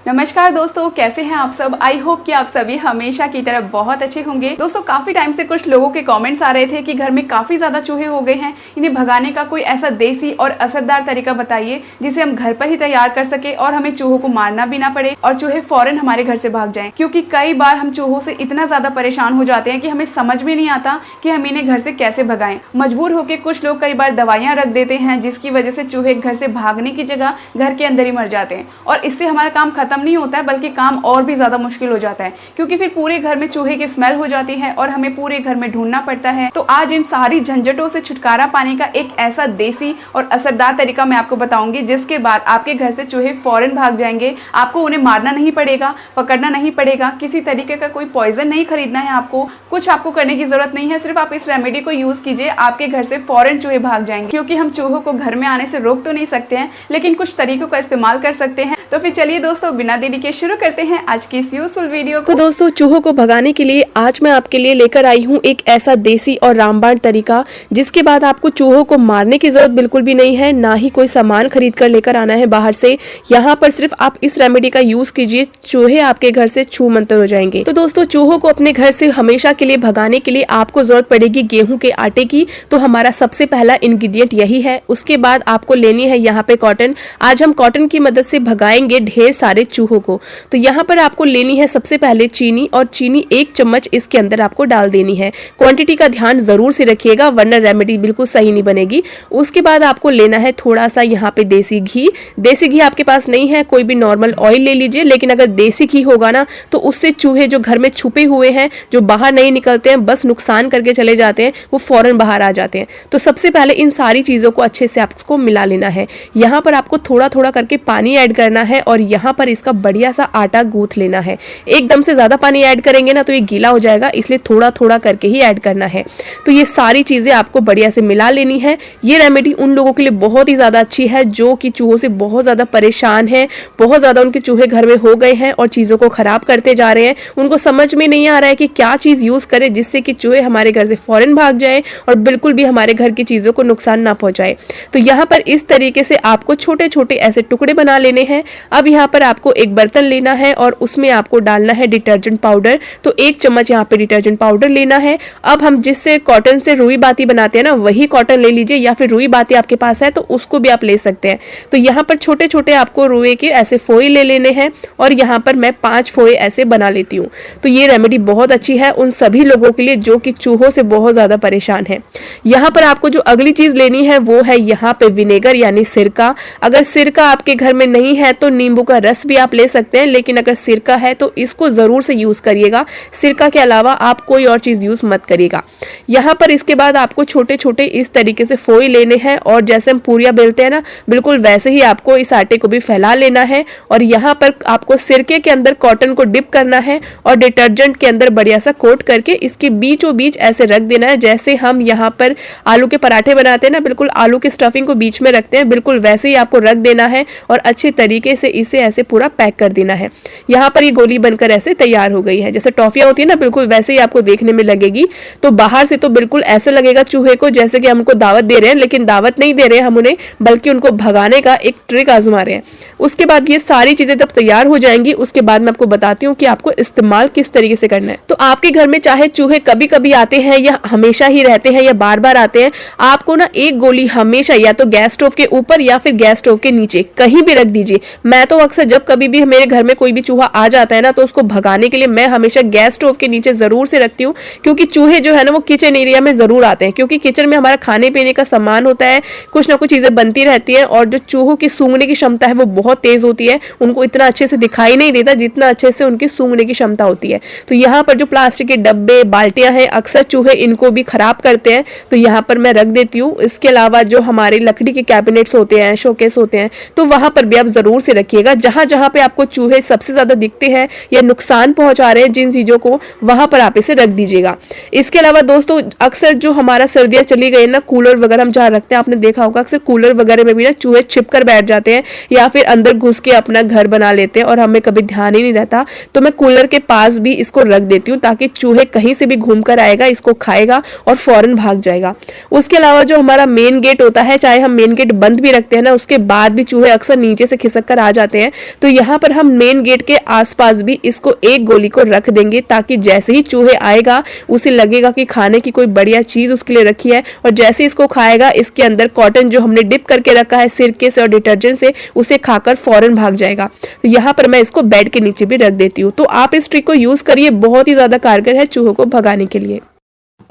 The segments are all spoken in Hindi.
नमस्कार दोस्तों, कैसे हैं आप सब। आई होप कि आप सभी हमेशा की तरह बहुत अच्छे होंगे। दोस्तों, काफी टाइम से कुछ लोगों के कमेंट्स आ रहे थे कि घर में काफी ज्यादा चूहे हो गए हैं, इन्हें भगाने का कोई ऐसा देसी और असरदार तरीका बताइए जिसे हम घर पर ही तैयार कर सके और हमें चूहों को मारना भी ना पड़े और चूहे फौरन हमारे घर से भाग जाएं। क्योंकि कई बार हम चूहों से इतना ज्यादा परेशान हो जाते हैं कि हमें समझ में नहीं आता कि हम इन्हें घर से कैसे भगाएं। मजबूर होकर कुछ लोग कई बार दवाइयां रख देते हैं, जिसकी वजह से चूहे घर से भागने की जगह घर के अंदर ही मर जाते हैं और इससे हमारा काम खत्म नहीं होता है, बल्कि काम और भी ज्यादा मुश्किल हो जाता है। क्योंकि फिर पूरे घर में चूहे की स्मेल हो जाती है और हमें पूरे घर में ढूंढना पड़ता है। तो आज इन सारी झंझटों से छुटकारा पाने का एक ऐसा देसी और असरदार तरीका मैं आपको बताऊंगी, जिसके बाद आपके घर से चूहे फौरन भाग जाएंगे। आपको उन्हें मारना नहीं पड़ेगा, पकड़ना नहीं पड़ेगा, किसी तरीके का कोई पॉइजन नहीं खरीदना है। आपको कुछ करने की जरूरत नहीं है, सिर्फ आप इस रेमेडी को यूज कीजिए, आपके घर से फौरन चूहे भाग जाएंगे। क्योंकि हम चूहों को घर में आने से रोक तो नहीं सकते हैं, लेकिन कुछ तरीकों का इस्तेमाल कर सकते हैं। तो फिर चलिए दोस्तों, बिना देरी के शुरू करते हैं आज की इस यूजफुल वीडियो को। तो दोस्तों, चूहों को भगाने के लिए आज मैं आपके लिए लेकर आई हूँ एक ऐसा देसी और रामबाण तरीका, जिसके बाद आपको चूहों को मारने की जरूरत बिल्कुल भी नहीं है, ना ही कोई सामान खरीद कर लेकर आना है बाहर से। यहाँ पर सिर्फ आप इस रेमेडी का यूज कीजिए, चूहे आपके घर से छू मंतर हो जाएंगे। तो दोस्तों, चूहों को अपने घर से हमेशा के लिए भगाने के लिए आपको जरूरत पड़ेगी गेहूं के आटे की। तो हमारा सबसे पहला इंग्रेडिएंट यही है। उसके बाद आपको लेनी है यहाँ पे कॉटन। आज हम कॉटन की मदद से भगाएंगे ढेर सारे चूहों को। तो यहाँ पर आपको लेनी है सबसे पहले चीनी, और चीनी 1 चम्मच इसके अंदर आपको डाल देनी है। क्वांटिटी का ध्यान जरूर से रखिएगा, वरना रेमेडी बिल्कुल सही नहीं बनेगी। उसके बाद आपको लेना है थोड़ा सा यहाँ पे देसी घी। देसी घी आपके पास नहीं है, कोई भी नॉर्मल ऑयल ले लीजिए, लेकिन अगर देसी घी होगा ना तो उससे चूहे जो घर में छुपे हुए हैं, जो बाहर नहीं निकलते हैं, बस नुकसान करके चले जाते हैं, वो फौरन बाहर आ जाते हैं। तो सबसे पहले इन सारी चीजों को अच्छे से आपको मिला लेना है। यहाँ पर आपको थोड़ा थोड़ा करके पानी ऐड करना है और यहाँ पर इसका बढ़िया सा आटा गूंथ लेना है। एकदम से ज्यादा पानी ऐड करेंगे ना तो ये गीला हो जाएगा, इसलिए थोड़ा थोड़ा करके ही ऐड करना है। तो ये सारी चीजें आपको बढ़िया से मिला लेनी है। ये रेमेडी उन लोगों के लिए बहुत ही ज्यादा अच्छी है जो कि चूहों से बहुत ज्यादा परेशान है, बहुत ज्यादा उनके चूहे घर में हो गए हैं और चीजों को खराब करते जा रहे हैं। उनको समझ में नहीं आ रहा है कि क्या चीज यूज करें जिससे कि चूहे हमारे घर से फौरन भाग जाए और बिल्कुल भी हमारे घर की चीजों को नुकसान ना पहुंचाए। तो यहाँ पर इस तरीके से आपको छोटे छोटे ऐसे टुकड़े बना लेने हैं। अब यहाँ पर आपको एक बर्तन लेना है और उसमें आपको डालना है डिटर्जेंट पाउडर। तो 1 चम्मच यहाँ पे डिटर्जेंट पाउडर लेना है। अब हम जिससे कॉटन से रुई बाती बनाते हैं ना, वही कॉटन ले लीजिए, या फिर रुई बाती आपके पास है तो उसको भी आप ले सकते हैं। तो यहाँ पर छोटे छोटे आपको रुई के ऐसे फोए ले लेने हैं और यहाँ पर मैं 5 फोए ऐसे बना लेती हूँ। तो ये रेमेडी बहुत अच्छी है उन सभी लोगों के लिए जो कि चूहों से बहुत ज्यादा परेशान है। यहाँ पर आपको जो अगली चीज लेनी है वो है यहाँ पे विनेगर यानी सिरका। अगर सिरका आपके घर में नहीं है तो नींबू का रस भी आप ले सकते हैं, लेकिन अगर सिरका है तो इसको जरूर से यूज करिएगा। सिरका के अलावा आप कोई और चीज यूज मत करिएगा। यहाँ पर इसके बाद आपको छोटे छोटे इस तरीके से फोई लेने हैं और जैसे हम पूरियां बेलते हैं ना, बिल्कुल वैसे ही आपको इस आटे को भी फैला लेना है। और यहाँ पर आपको सिरके के अंदर कॉटन को डिप करना है और डिटर्जेंट के अंदर बढ़िया सा कोट करके इसके बीचों बीच ऐसे रख देना है, जैसे हम यहाँ पर आलू के पराठे बनाते हैं ना, बिल्कुल आलू की स्टफिंग को बीच में रखते हैं, बिल्कुल वैसे ही आपको रख देना है और अच्छे तरीके से इसे ऐसे पूरा पैक कर देना है। यहाँ पर ये गोली बनकर ऐसे तैयार हो गई है, जैसे टॉफियां होती है ना, बिल्कुल वैसे ही आपको देखने में लगेगी। तो बाहर से तो बिल्कुल ऐसे लगेगा चूहे को जैसे कि हम उनको दावत दे रहे हैं, लेकिन दावत नहीं दे रहे हैं हम उन्हें, बल्कि उनको भगाने का एक ट्रिक आजमा रहे हैं। उसके बाद ये सारी चीजें जब तैयार हो जाएंगी, उसके बाद मैं आपको बताती हूँ कि आपको इस्तेमाल किस तरीके से करना है। तो आपके घर में चाहे चूहे कभी कभी आते हैं या हमेशा ही रहते हैं या बार बार आते हैं, आपको ना एक गोली हमेशा या तो गैस स्टोव के ऊपर या फिर गैस स्टोव के नीचे कहीं भी रख दीजिए। मैं तो अक्सर जब कभी भी मेरे घर में कोई भी चूहा आ जाता है ना, तो उसको भगाने के लिए मैं हमेशा गैस स्टोव के नीचे जरूर से रखती हूँ। क्योंकि चूहे जो है ना वो किचन एरिया में जरूर आते हैं, क्योंकि किचन में हमारा खाने पीने का सामान होता है, कुछ ना कुछ चीजें बनती रहती है और जो चूहों की सूंघने की क्षमता है वो बहुत तेज होती है। उनको इतना अच्छे से दिखाई नहीं देता जितना अच्छे से उनकी सूंघने की क्षमता होती है। तो यहाँ पर जो प्लास्टिक के डब्बे बाल्टियां हैं, अक्सर चूहे इनको भी खराब करते हैं, तो यहाँ पर मैं रख देती हूँ। इसके अलावा जो हमारे लकड़ी के कैबिनेट्स होते हैं, शोकेस होते हैं, तो वहां पर भी आप जरूर से रखिएगा। जहां जहां पे आपको चूहे सबसे ज्यादा दिखते हैं या नुकसान पहुंचा रहे हैं जिन चीजों को, वहां पर आप इसे रख दीजिएगा। इसके अलावा दोस्तों, अक्सर जो हमारा सर्दियां चली गई ना, कूलर वगैरह हम जहाँ रखते हैं, आपने देखा होगा अक्सर कूलर वगैरह में भी ना चूहे छिप कर बैठ जाते हैं या फिर अंदर घुस के अपना घर बना लेते हैं और हमें कभी ध्यान ही नहीं रहता। तो मैं कूलर के पास भी इसको रख देती हूँ ताकि चूहे कहीं से भी घूम कर आएगा, इसको खाएगा और फौरन भाग जाएगा। उसके अलावा जो हमारा मेन गेट होता है, चाहे हम मेन गेट बंद भी रखते हैं ना, उसके बाद भी चूहे अक्सर नीचे से खिसक कर आ जाते हैं। तो यहाँ पर हम मेन गेट के आसपास भी इसको एक गोली को रख देंगे, ताकि जैसे ही चूहे आएगा उसे लगेगा कि खाने की कोई बढ़िया चीज उसके लिए रखी है, और जैसे इसको खाएगा इसके अंदर कॉटन जो हमने डिप करके रखा है सिरके से और डिटर्जेंट से, उसे खाकर फौरन भाग जाएगा। तो यहाँ पर मैं इसको बेड के नीचे भी रख देती हूँ। तो आप इस ट्रिक को यूज करिए, बहुत ही ज्यादा कारगर है चूहों को भगाने के लिए।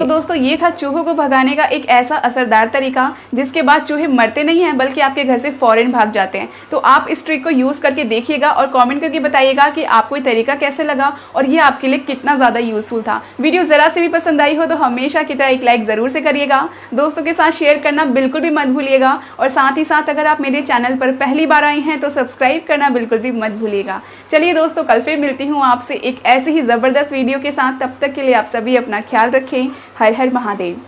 तो दोस्तों ये था चूहों को भगाने का एक ऐसा असरदार तरीका जिसके बाद चूहे मरते नहीं हैं बल्कि आपके घर से फौरन भाग जाते हैं। तो आप इस ट्रिक को यूज़ करके देखिएगा और कमेंट करके बताइएगा कि आपको ये तरीका कैसे लगा और ये आपके लिए कितना ज़्यादा यूज़फुल था। वीडियो ज़रा से भी पसंद आई हो तो हमेशा की तरह एक लाइक ज़रूर से करिएगा, दोस्तों के साथ शेयर करना बिल्कुल भी मत भूलिएगा, और साथ ही साथ अगर आप मेरे चैनल पर पहली बार आए हैं तो सब्सक्राइब करना बिल्कुल भी मत भूलिएगा। चलिए दोस्तों, कल फिर मिलती हूँ आपसे एक ऐसे ही ज़बरदस्त वीडियो के साथ। तब तक के लिए आप सभी अपना ख्याल रखें। हर हर महादेव।